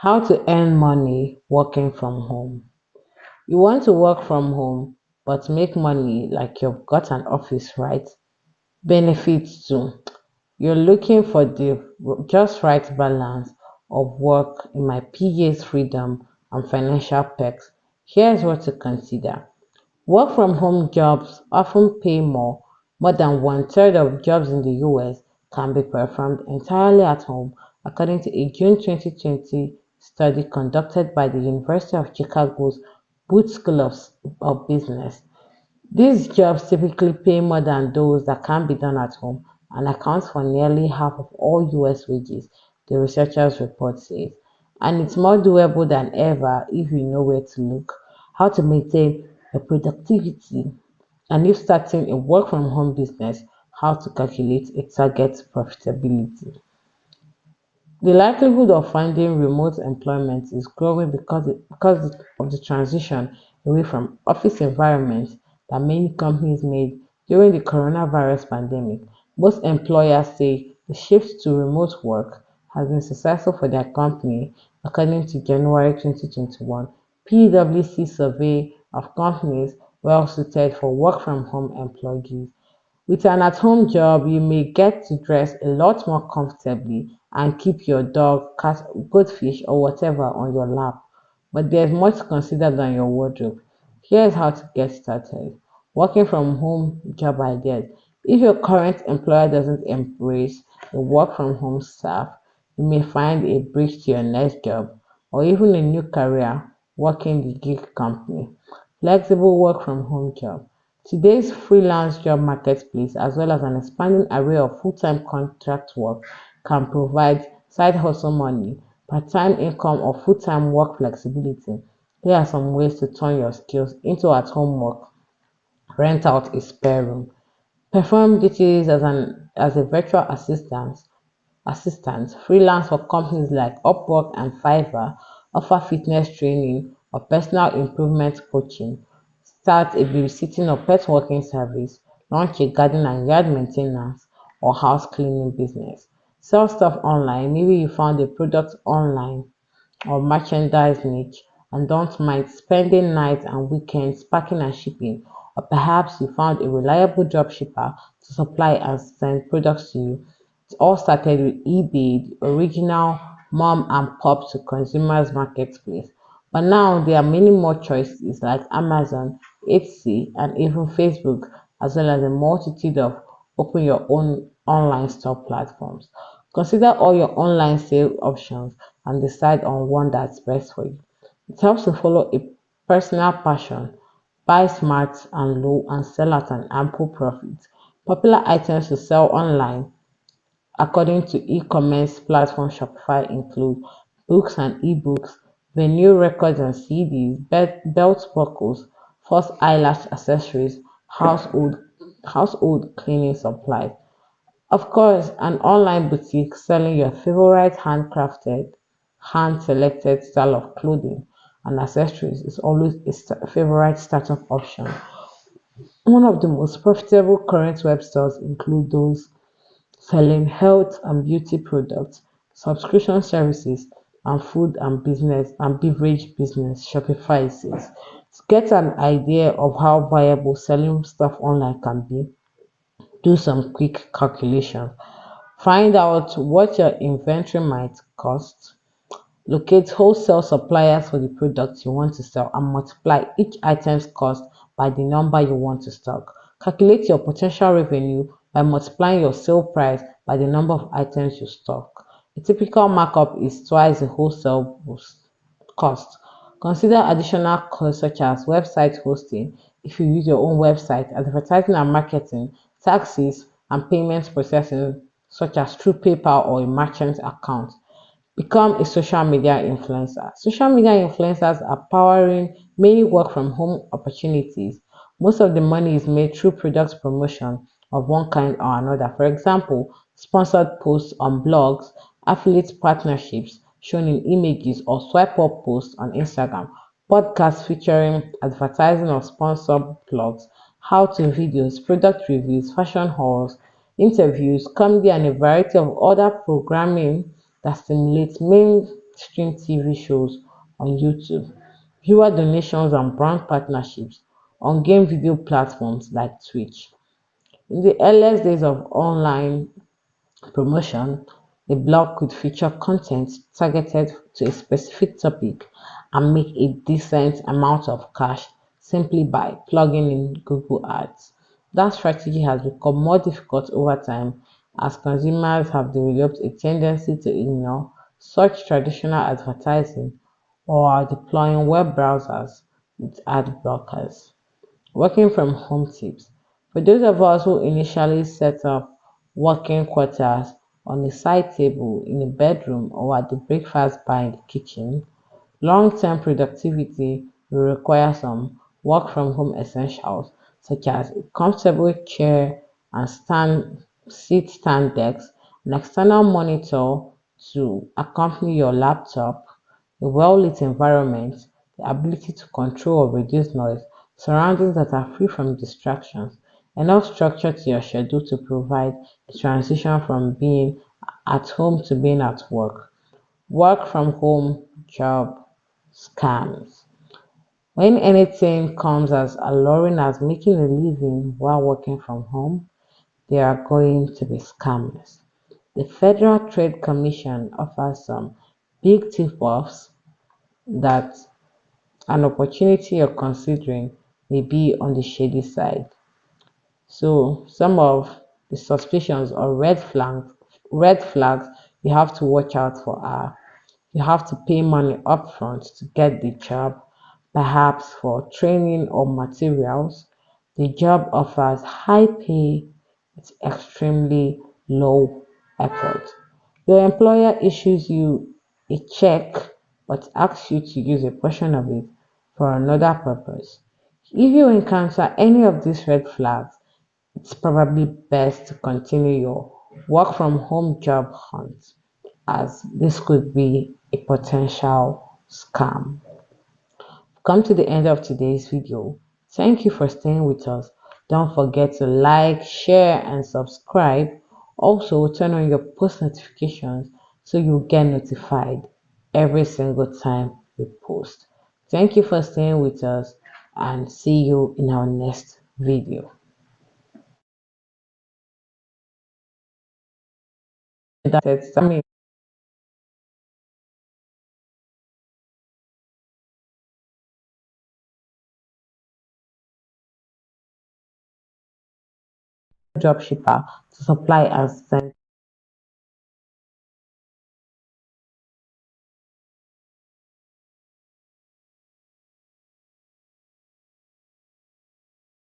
How to earn money working from home. You want to work from home but make money like you've got an office, right? Benefits too. You're looking for the just right balance of work in my PA's freedom and financial perks. Here's what to consider. Work from home jobs often pay more than one third of jobs in the US can be performed entirely at home, according to a June 2020 study conducted by the University of Chicago's Booth School of Business. These jobs typically pay more than those that can be done at home and account for nearly half of all US wages, the researchers' report says. And it's more doable than ever if you know where to look, how to maintain your productivity, and if starting a work from home business, how to calculate a target profitability. The likelihood of finding remote employment is growing because of the transition away from office environments that many companies made during the coronavirus pandemic. Most employers say the shift to remote work has been successful for their company, according to January 2021 PwC survey of companies well suited for work from home employees. With an at-home job, you may get to dress a lot more comfortably and keep your dog, cat, goldfish, or whatever on your lap. But there's more to consider than your wardrobe. Here's how to get started. Working from home job ideas. If your current employer doesn't embrace the work from home staff, you may find a bridge to your next job or even a new career working the gig company. Flexible work from home job. Today's freelance job marketplace, as well as an expanding array of full-time contract work, can provide side hustle money, part-time income, or full-time work flexibility. Here are some ways to turn your skills into at-home work. Rent out a spare room. Perform duties as a virtual assistant. Freelance for companies like Upwork and Fiverr offer fitness training or personal improvement coaching. Start a babysitting or pet walking service. Launch a garden and yard maintenance or house cleaning business. Sell stuff online. Maybe you found a product online or merchandise niche and don't mind spending nights and weekends packing and shipping, or perhaps you found a reliable dropshipper to supply and send products to you. It all started with eBay, the original mom and pop to consumers marketplace. But now there are many more choices like Amazon, Etsy, and even Facebook, as well as a multitude of open your own online store platforms. Consider all your online sale options and decide on one that's best for you. It helps to follow a personal passion, buy smart and low, and sell at an ample profit. Popular items to sell online, according to e-commerce platform Shopify, include books and ebooks, vinyl records and CDs, belt buckles, false eyelash accessories, household cleaning supplies. Of course, an online boutique selling your favorite handcrafted, hand-selected style of clothing and accessories is always a favorite startup option. One of the most profitable current web stores include those selling health and beauty products, subscription services, and food and business and beverage business, Shopify says. To get an idea of how viable selling stuff online can be, do some quick calculation. Find out what your inventory might cost. Locate wholesale suppliers for the products you want to sell and multiply each item's cost by the number you want to stock. Calculate your potential revenue by multiplying your sale price by the number of items you stock. A typical markup is twice the wholesale cost. Consider additional costs such as website hosting if you use your own website, advertising and marketing, taxes, and payments processing such as through PayPal or a merchant account. Become a social media influencer. Social media influencers are powering many work from home opportunities. Most of the money is made through product promotion of one kind or another. For example, sponsored posts on blogs, affiliate partnerships shown in images, or swipe up posts on Instagram, podcasts featuring advertising or sponsored blogs, how to videos, product reviews, fashion hauls, interviews, comedy, and a variety of other programming that stimulates stream TV shows on YouTube, viewer donations and brand partnerships on game video platforms like Twitch. In the earliest days of online promotion, a blog could feature content targeted to a specific topic and make a decent amount of cash simply by plugging in Google Ads. That strategy has become more difficult over time as consumers have developed a tendency to ignore such traditional advertising or are deploying web browsers with ad blockers. Working from home tips. For those of us who initially set up working quarters on a side table in a bedroom or at the breakfast bar in the kitchen, long-term productivity will require some work from home essentials such as a comfortable chair and stand desk, an external monitor to accompany your laptop, a well-lit environment, the ability to control or reduce noise, surroundings that are free from distractions, enough structure to your schedule to provide a transition from being at home to being at work. Work from home job scams. When anything comes as alluring as making a living while working from home, there are going to be scams. The Federal Trade Commission offers some big tip-offs that an opportunity you're considering may be on the shady side. So some of the suspicions or red flags you have to watch out for are you have to pay money upfront to get the job, perhaps for training or materials. The job offers high pay with extremely low effort. Your employer issues you a check but asks you to use a portion of it for another purpose. If you encounter any of these red flags, it's probably best to continue your work from home job hunt as this could be a potential scam. Come to the end of today's video. Thank you for staying with us. Don't forget to like, share, and subscribe. Also, turn on your post notifications so you'll get notified every single time we post. Thank you for staying with us and see you in our next video. That's it. I mean, dropshipper to supply and send